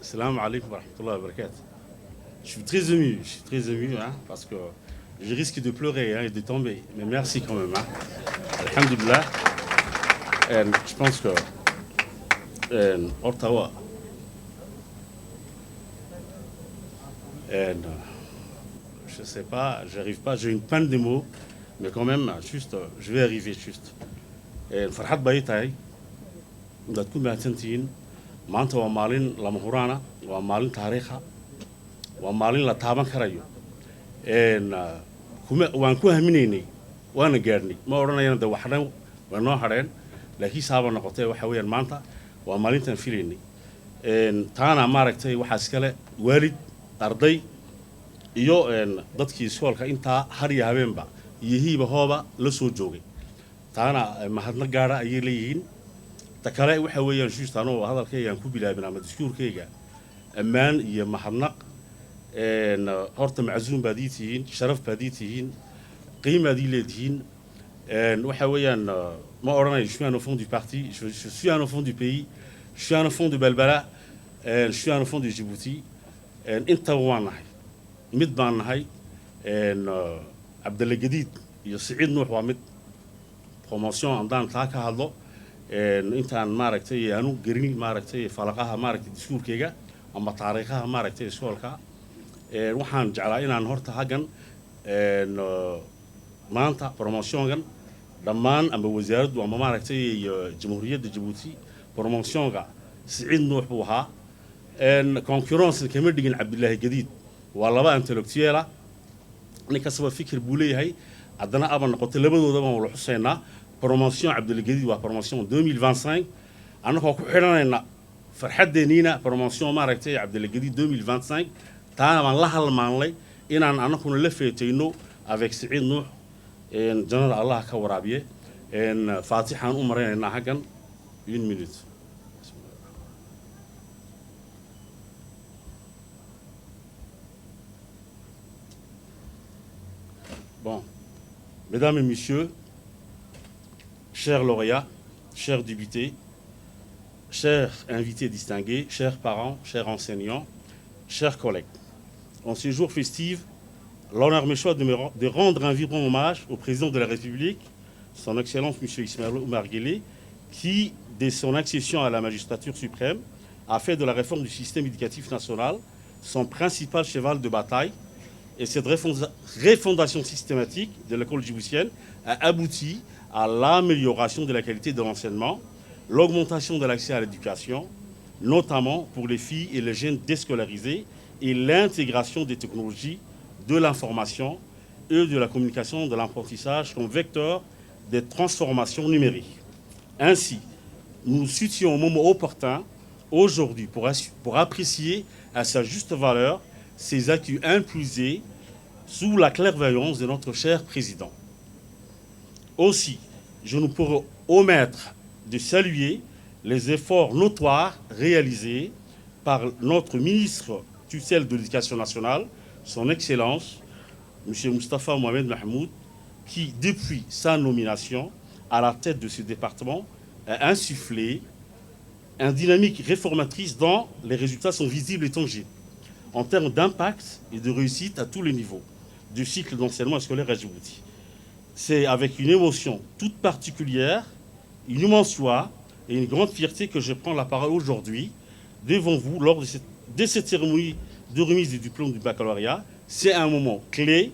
Salam alaikum wa rahmatullahi wa barakatuh. Je suis très ému hein, parce que je risque de pleurer hein, et de tomber. Mais merci quand même. Hein. Alhamdulillah. Je pense que Ottawa, je sais pas, j'arrive pas, j'ai une panne de mots, mais quand même, juste, je vais arriver juste. Farhad Baytaï, dadku mahadsantihiin maanta waa maalin lama huraana waa maalin taariikha waa maalin la taaban karayo waan ku haminaynay waana gaadhnay ma odhanayana de waxdhan way noo hadheen laakiin saaba noqotay waxa weeyaan maanta waa maalintaan filaynay taana maaragtay waxaa iskale waalid arday iyo dadkii iskoolka intaa har iyo habeenba iyo hiiba hooba la soo joogay taana mahadna gaadha ayay leeyihiin ta kale waxa weeyaan shuustaanoo hadalkaygaan ku bilaabin ama diskuurkayga ammaan iyo mahadnaq horta macsuum baad ii tihiin sharaf baad ii tihiin qiimaad ii leedihiin waxa weeyaan ma odhanayo je suis un enfant du parti je suis un enfant du pays je suis un enfant de Balbala je suis un enfant de Djibouti intaba waan nahay mid baan nahay Abdalla Gadiid iyo Siciid Nuux waa mid promotion haddaan taa ka hadlo intaan maaragtay aanu garin maaragtay falaqaha maaragtay diskuurkayga ama taariikhaha maaragtay iskoolka waxaan jeclaa inaan horta hagan maanta promotiongan dhammaan ama wasaaraddu ama maaragtay jamhuuriyadda Djibouti promotionga Siciid Nuux buu ahaa concurrence kama dhigin Abdullaahi Gadiid waa laba intellectual nin kastaba fikir buu leeyahay haddana aba noqotay labadoodaba wala xuseynaa promotion Abdullaahi Gadiid waa promotion 2025 annagoo ku xidhanayna farxadeeniina promotion maaragtay Abdullaahi Gadiid 2025 taana baan la halmaanlay inaan annaguna la feetayno avec Siciid Nuux jannada Allah ka waraabiye faatixaan u maraynaynaa hagan 1 minute. Bon, mesdames et messieurs, chers lauréats, chers députés, chers invités distingués, chers parents, chers enseignants, chers collègues, en ce jour festif, l'honneur me choisit de rendre un vibrant hommage au président de la République, son Excellence M. Ismaël Omar Guelleh, qui, dès son accession à la magistrature suprême, a fait de la réforme du système éducatif national son principal cheval de bataille. Et cette refondation systématique de l'école djiboutienne a abouti à l'amélioration de la qualité de l'enseignement, l'augmentation de l'accès à l'éducation, notamment pour les filles et les jeunes déscolarisés, et l'intégration des technologies de l'information et de la communication de l'apprentissage comme vecteur des transformations numériques. Ainsi, nous situons au moment opportun aujourd'hui pour apprécier à sa juste valeur ces acquis impulsés sous la clairvoyance de notre cher président. Aussi, je ne pourrais omettre de saluer les efforts notoires réalisés par notre ministre tutelle de l'Éducation nationale, son Excellence, M. Moustapha Mohamed Mahmoud, qui, depuis sa nomination à la tête de ce département, a insufflé une dynamique réformatrice dont les résultats sont visibles et tangibles en termes d'impact et de réussite à tous les niveaux du cycle d'enseignement scolaire à Djibouti. C'est avec une émotion toute particulière, une immense joie et une grande fierté que je prends la parole aujourd'hui devant vous lors de cette cérémonie de remise du diplôme du baccalauréat. C'est un moment clé,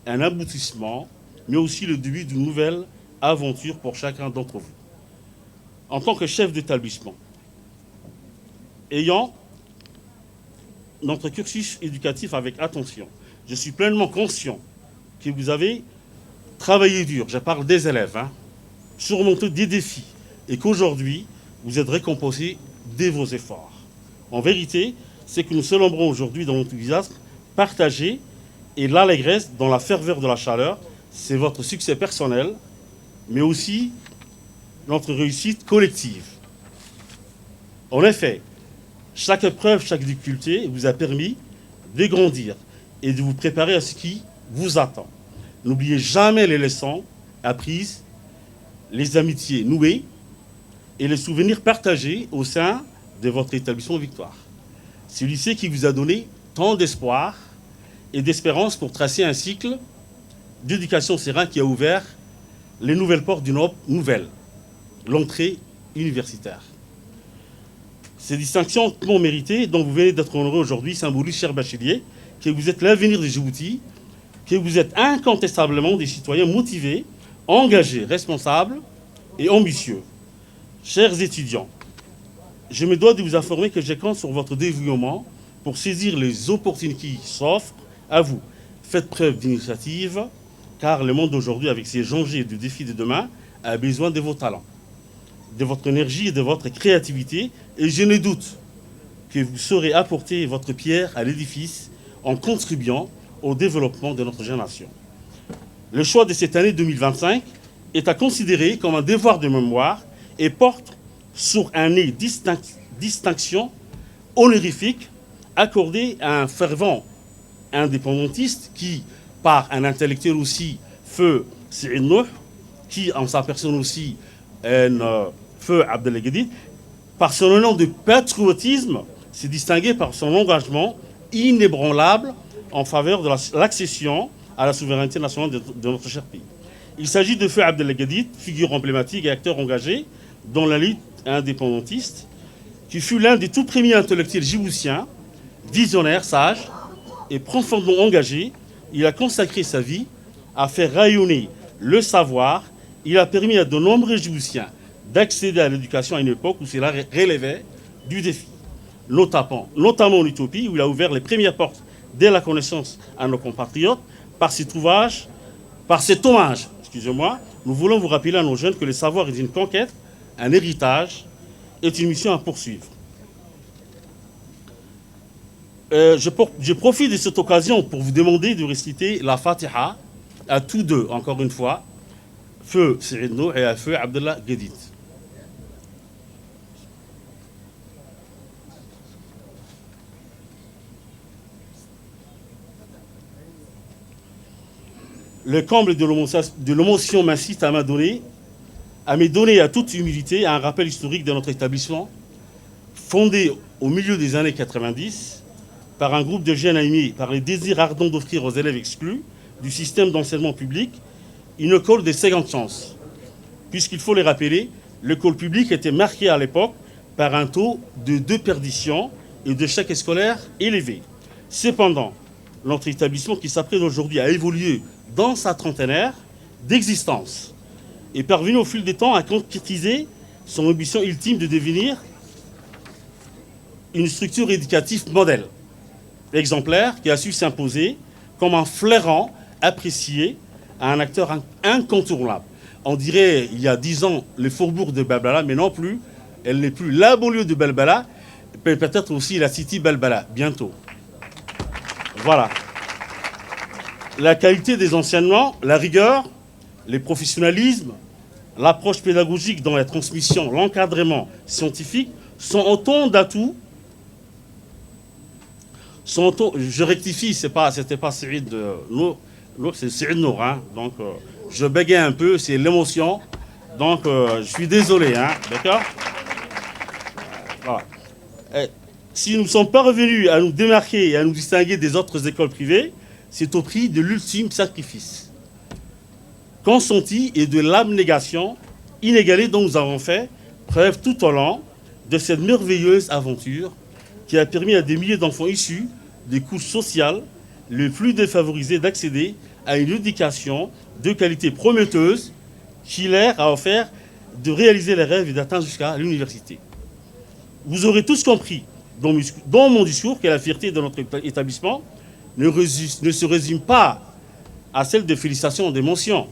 un aboutissement, mais aussi le début d'une nouvelle aventure pour chacun d'entre vous. En tant que chef d'établissement, ayant notre cursus éducatif avec attention, je suis pleinement conscient que vous avez travaillé dur, je parle des élèves, surmonté des défis, et qu'aujourd'hui, vous êtes récompensés de vos efforts. En vérité, c'est que nous célébrons aujourd'hui dans l'enthousiasme partagé et l'allégresse dans la ferveur de la chaleur. C'est votre succès personnel, mais aussi notre réussite collective. En effet, chaque épreuve, chaque difficulté vous a permis de grandir et de vous préparer à ce qui vous attend. N'oubliez jamais les leçons apprises, les amitiés nouées et les souvenirs partagés au sein de votre établissement Victoire. C'est le lycée qui vous a donné tant d'espoir et d'espérance pour tracer un cycle d'éducation serein qui a ouvert les nouvelles portes d'une Europe nouvelle, l'entrée universitaire. Ces distinctions non méritées dont vous venez d'être honoré aujourd'hui symbolisent, cher bachelier, que vous êtes l'avenir de Djibouti, que vous êtes incontestablement des citoyens motivés, engagés, responsables et ambitieux. Chers étudiants, je me dois de vous informer que je compte sur votre dévouement pour saisir les opportunités qui s'offrent à vous. Faites preuve d'initiative, car le monde d'aujourd'hui, avec ses enjeux et de défis de demain, a besoin de vos talents, de votre énergie et de votre créativité. Et je ne doute que vous saurez apporter votre pierre à l'édifice en contribuant au développement de notre génération. Le choix de cette année 2025 est à considérer comme un devoir de mémoire et porte sur un nez distinction honorifique accordée à un fervent indépendantiste qui, par un intellectuel aussi, feu Saïd Nouh, qui en sa personne aussi, feu Abdellah Guedid, par son nom de patriotisme, s'est distingué par son engagement inébranlable en faveur de l'accession à la souveraineté nationale de notre cher pays. Il s'agit de feu Abdellah Guedid, figure emblématique et acteur engagé dans la lutte indépendantiste, qui fut l'un des tout premiers intellectuels djiboutiens, visionnaire, sage et profondément engagé. Il a consacré sa vie à faire rayonner le savoir. Il a permis à de nombreux Djiboutiens d'accéder à l'éducation à une époque où cela relevait du défi, notamment en Éthiopie, où il a ouvert les premières portes de la connaissance à nos compatriotes. Par cet hommage, nous voulons vous rappeler à nos jeunes que le savoir est une conquête, un héritage, est une mission à poursuivre. Je profite de cette occasion pour vous demander de réciter la Fatiha à tous deux, encore une fois, feu Saïd Nouh et à feu Abdellah Guedid. Le comble de l'émotion m'incite à me donner à toute humilité un rappel historique de notre établissement, fondé au milieu des années 90 par un groupe de jeunes animés par les désirs ardents d'offrir aux élèves exclus du système d'enseignement public une école de seconde chance. Puisqu'il faut les rappeler, l'école publique était marquée à l'époque par un taux de déperdition et d'échec scolaire élevé. Cependant, notre établissement qui s'apprête aujourd'hui à évoluer dans sa trentenaire d'existence est parvenu au fil des temps à concrétiser son ambition ultime de devenir une structure éducative modèle, exemplaire, qui a su s'imposer comme un flairant apprécié à un acteur incontournable. On dirait, il y a 10 ans, le faubourg de Balbala, mais non plus, elle n'est plus la banlieue de Balbala, peut-être aussi la city Balbala, bientôt. Voilà. La qualité des enseignements, la rigueur, le professionnalisme, l'approche pédagogique dans la transmission, l'encadrement scientifique sont autant d'atouts. Je rectifie, c'était pas Saïd Nouh, c'est Saïd Nouh, hein, donc je bégaye un peu, c'est l'émotion, donc je suis désolé, hein, d'accord. Voilà. Si nous ne sommes pas revenus à nous démarquer et à nous distinguer des autres écoles privées, c'est au prix de l'ultime sacrifice consenti et de l'abnégation inégalée dont nous avons fait preuve tout au long de cette merveilleuse aventure qui a permis à des milliers d'enfants issus des couches sociales les plus défavorisées d'accéder à une éducation de qualité prometteuse qui leur a offert de réaliser les rêves et d'atteindre jusqu'à l'université. Vous aurez tous compris dans mon discours que la fierté de notre établissement ne se résume pas à celle de félicitations ou de mentions,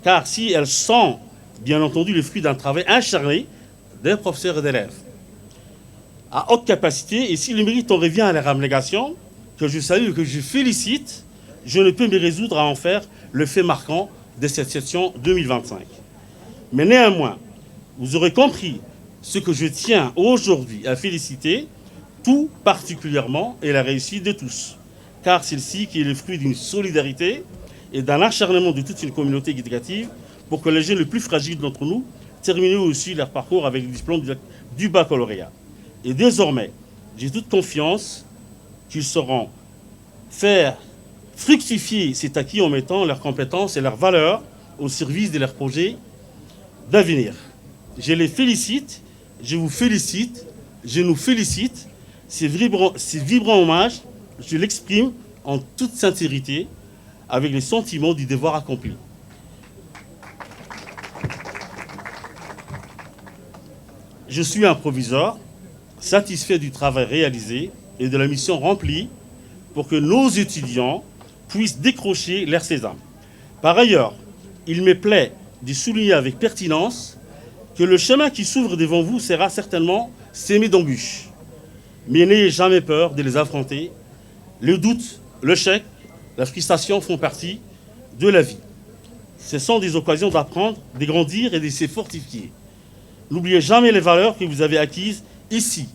car si elles sont bien entendu le fruit d'un travail acharné des professeurs et d'élèves à haute capacité, et si le mérite en revient à leur abnégation, que je salue et que je félicite, je ne peux me résoudre à en faire le fait marquant de cette session 2025. Mais néanmoins, vous aurez compris ce que je tiens aujourd'hui à féliciter tout particulièrement est la réussite de tous, car celle-ci qui est le fruit d'une solidarité et d'un acharnement de toute une communauté éducative pour que les jeunes les plus fragiles d'entre nous terminent aussi leur parcours avec le diplôme du baccalauréat. Et désormais, j'ai toute confiance qu'ils sauront faire fructifier cet acquis en mettant leurs compétences et leurs valeurs au service de leurs projets d'avenir. Je les félicite, je vous félicite, je nous félicite. Ces vibrant hommage, je l'exprime en toute sincérité, avec les sentiments du devoir accompli. Je suis un proviseur, satisfait du travail réalisé et de la mission remplie pour que nos étudiants puissent décrocher leur sésame. Par ailleurs, il me plaît de souligner avec pertinence que le chemin qui s'ouvre devant vous sera certainement semé d'embûches. Mais n'ayez jamais peur de les affronter. Le doute, l'échec, la frustration font partie de la vie. Ce sont des occasions d'apprendre, de grandir et de se fortifier. N'oubliez jamais les valeurs que vous avez acquises ici,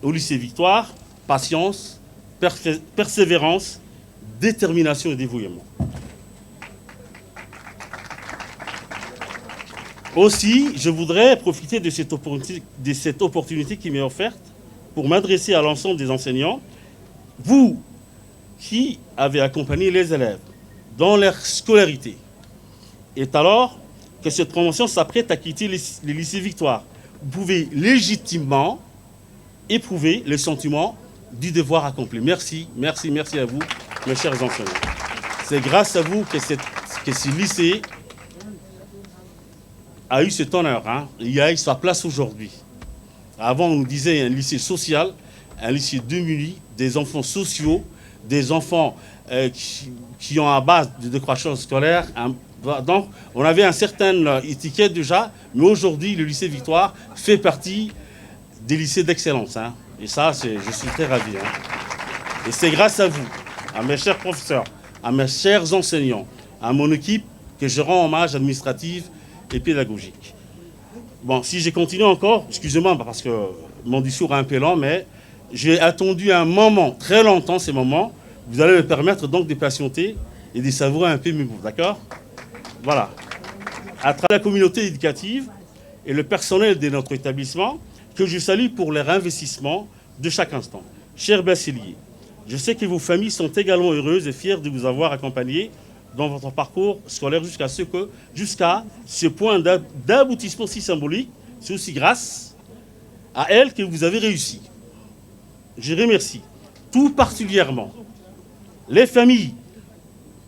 au lycée Victoire: patience, persévérance, détermination et dévouement. Aussi, je voudrais profiter de cette opportunité qui m'est offerte pour m'adresser à l'ensemble des enseignants, vous qui avez accompagné les élèves dans leur scolarité. Et alors que cette promotion s'apprête à quitter les lycées Victoire, vous pouvez légitimement éprouver le sentiment du devoir accompli. Merci, merci, merci à vous, mes chers enseignants. C'est grâce à vous que ce lycée a eu cet honneur, il a eu sa place aujourd'hui. Avant, on nous disait un lycée social, un lycée démuni, des enfants sociaux, des enfants qui ont à base de décrochage scolaire. Donc, on avait une certaine étiquette déjà, mais aujourd'hui, le lycée Victoire fait partie des lycées d'excellence. Et ça, je suis très ravi. Et c'est grâce à vous, à mes chers professeurs, à mes chers enseignants, à mon équipe, que je rends hommage administratif et pédagogique. Bon, si j'ai continué encore, excusez-moi parce que mon discours est un peu lent, mais j'ai attendu un moment, très longtemps ces moments. Vous allez me permettre donc de patienter et de savourer un peu mes mots, d'accord? Voilà. À travers la communauté éducative et le personnel de notre établissement, que je salue pour leur investissement de chaque instant. Chers bacheliers, je sais que vos familles sont également heureuses et fières de vous avoir accompagné dans votre parcours scolaire jusqu'à ce point d'aboutissement si symbolique. C'est aussi grâce à elles que vous avez réussi. Je remercie tout particulièrement les familles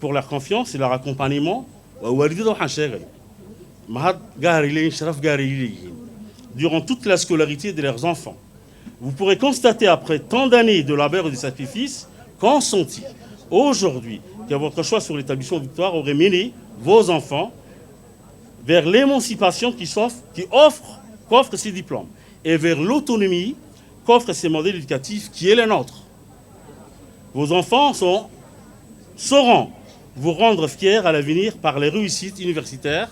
pour leur confiance et leur accompagnement durant toute la scolarité de leurs enfants. Vous pourrez constater après tant d'années de labeur et de sacrifices consentis aujourd'hui que votre choix sur l'établissement Victoire aurait mené vos enfants vers l'émancipation qu'offre ces diplômes et vers l'autonomie qu'offre ces modèles éducatifs qui est le nôtre. Vos enfants sauront vous rendre fiers à l'avenir par les réussites universitaires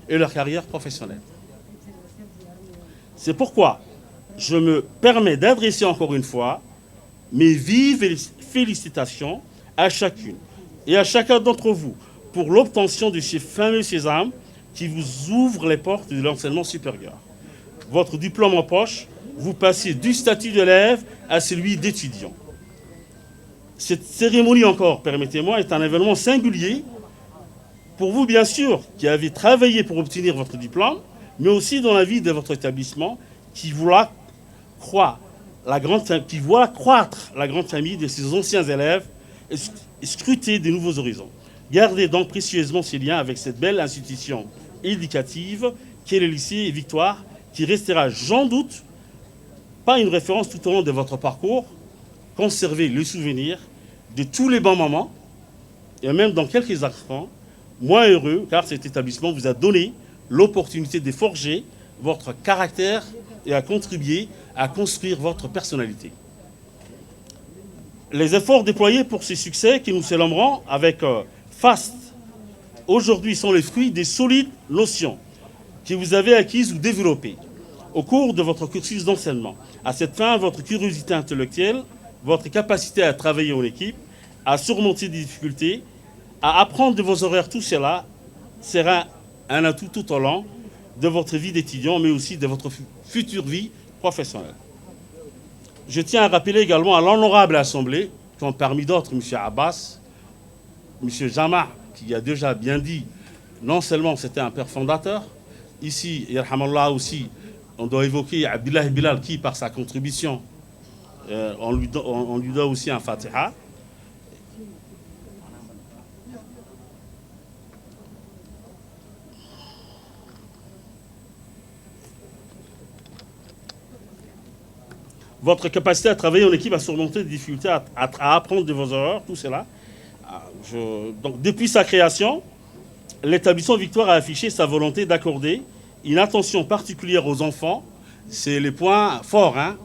et leur carrière professionnelle. C'est pourquoi je me permets d'adresser encore une fois mes vives félicitations à chacune et à chacun d'entre vous pour l'obtention de ces fameux sésames qui vous ouvrent les portes de l'enseignement supérieur. Votre diplôme en poche, vous passez du statut d'élève à celui d'étudiant. Cette cérémonie encore, permettez-moi, est un événement singulier pour vous, bien sûr, qui avez travaillé pour obtenir votre diplôme, mais aussi dans la vie de votre établissement qui voit croître la grande famille de ses anciens élèves et scruter de nouveaux horizons. Gardez donc précieusement ces liens avec cette belle institution éducative qu'est le lycée Victoire, qui restera, j'en doute, pas une référence tout au long de votre parcours. Conservez le souvenir de tous les bons moments, et même dans quelques instants, moins heureux, car cet établissement vous a donné l'opportunité de forger votre caractère et à contribuer à construire votre personnalité. Les efforts déployés pour ces succès que nous célébrons avec FAST aujourd'hui sont les fruits des solides notions que vous avez acquises ou développées au cours de votre cursus d'enseignement. À cette fin, votre curiosité intellectuelle, votre capacité à travailler en équipe, à surmonter des difficultés, à apprendre de vos horaires, tout cela sera un atout tout au long de votre vie d'étudiant, mais aussi de votre future vie professionnelle. Je tiens à rappeler également à l'honorable Assemblée, comme parmi d'autres, M. Abbas, M. Jama, qui a déjà bien dit, non seulement c'était un père fondateur, ici, Yarhamallah aussi, on doit évoquer Abdullah Bilal qui, par sa contribution, on lui doit aussi un Fatiha. Votre capacité à travailler en équipe, à surmonter des difficultés, à apprendre de vos erreurs, tout cela. Donc, depuis sa création, l'établissement Victoire a affiché sa volonté d'accorder une attention particulière aux enfants. C'est les points forts, hein,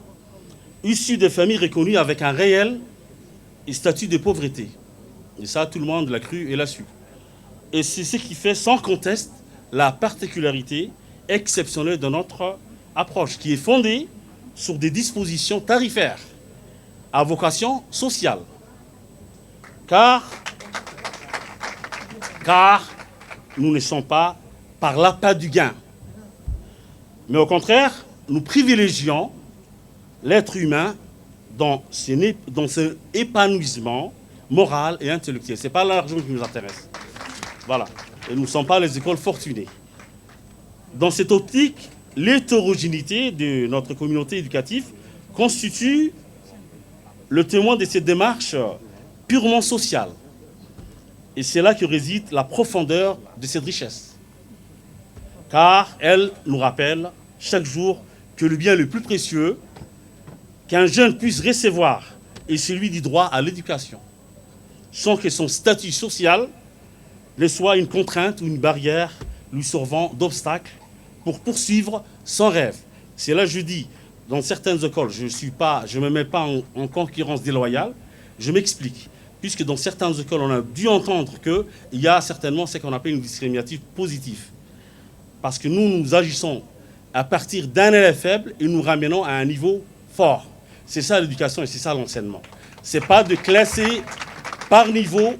issus des familles reconnues avec un réel statut de pauvreté. Et ça, tout le monde l'a cru et l'a su. Et c'est ce qui fait sans conteste la particularité exceptionnelle de notre approche, qui est fondée sur des dispositions tarifaires à vocation sociale. Car nous ne sommes pas par l'appât du gain. Mais au contraire, nous privilégions l'être humain dans son épanouissement moral et intellectuel. Ce n'est pas l'argent qui nous intéresse. Voilà. Et nous ne sommes pas les écoles fortunées. Dans cette optique, l'hétérogénéité de notre communauté éducative constitue le témoin de cette démarche purement sociale. Et c'est là que réside la profondeur de cette richesse. Car elle nous rappelle chaque jour que le bien le plus précieux qu'un jeune puisse recevoir est celui du droit à l'éducation, sans que son statut social ne soit une contrainte ou une barrière lui servant d'obstacle pour poursuivre son rêve. C'est là que je dis, dans certaines écoles, je ne me mets pas en concurrence déloyale, je m'explique. Puisque dans certaines écoles, on a dû entendre qu'il y a certainement ce qu'on appelle une discrimination positive. Parce que nous agissons à partir d'un élève faible et nous ramenons à un niveau fort. C'est ça l'éducation et c'est ça l'enseignement. Ce n'est pas de classer par niveau,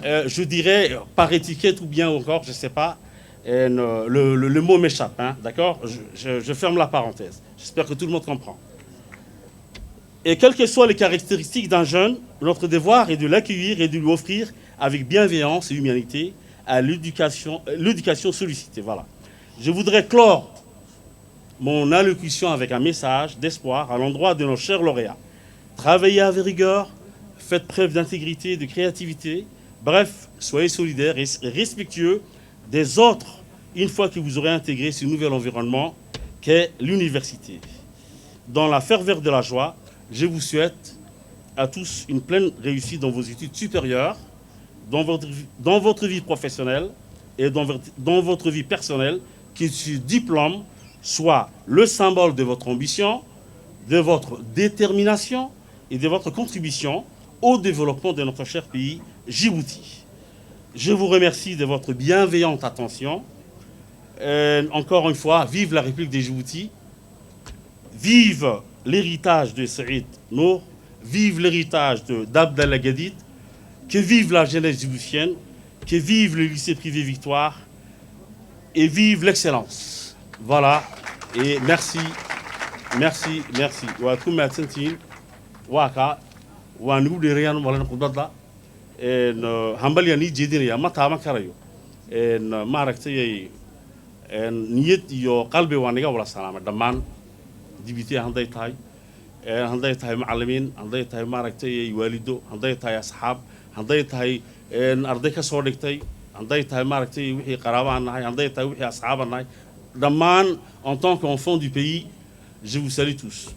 je dirais par étiquette ou bien encore, je ne sais pas, le mot m'échappe, hein, d'accord, je ferme la parenthèse. J'espère que tout le monde comprend. Et quelles que soient les caractéristiques d'un jeune, notre devoir est de l'accueillir et de lui offrir avec bienveillance et humanité à l'éducation sollicitée. Voilà. Je voudrais clore mon allocution avec un message d'espoir à l'endroit de nos chers lauréats. Travaillez avec rigueur, faites preuve d'intégrité, de créativité. Bref, soyez solidaires et respectueux des autres une fois que vous aurez intégré ce nouvel environnement qu'est l'université. Dans la ferveur de la joie, je vous souhaite à tous une pleine réussite dans vos études supérieures, dans votre vie professionnelle et dans votre vie personnelle, que ce diplôme soit le symbole de votre ambition, de votre détermination et de votre contribution au développement de notre cher pays, Djibouti. Je vous remercie de votre bienveillante attention. Encore une fois, vive la République de Djibouti, vive l'héritage de Saïd Nour, vive l'héritage d'Abdallah Gadid, que vive la jeunesse djiboutienne, que vive le lycée privé Victoire et vive l'excellence. Voilà, et merci. Wa tout merci. Waka, wa nous de rien, voilà notre dada. Et hambaliani jedine mata makarayo. Et marakte niyet yo qalbi waniga wala salama daman. ديبيتي هنداي تاي معلمين هنداي تاي ماركتي والدو هنداي تاي أصحاب هنداي تاي أرضي كسودكتي هنداي تاي ماركتي وحي قرابان هاي هنداي تاي وحي أصحابنا هاي دمان en tant qu'enfant du pays je vous salue tous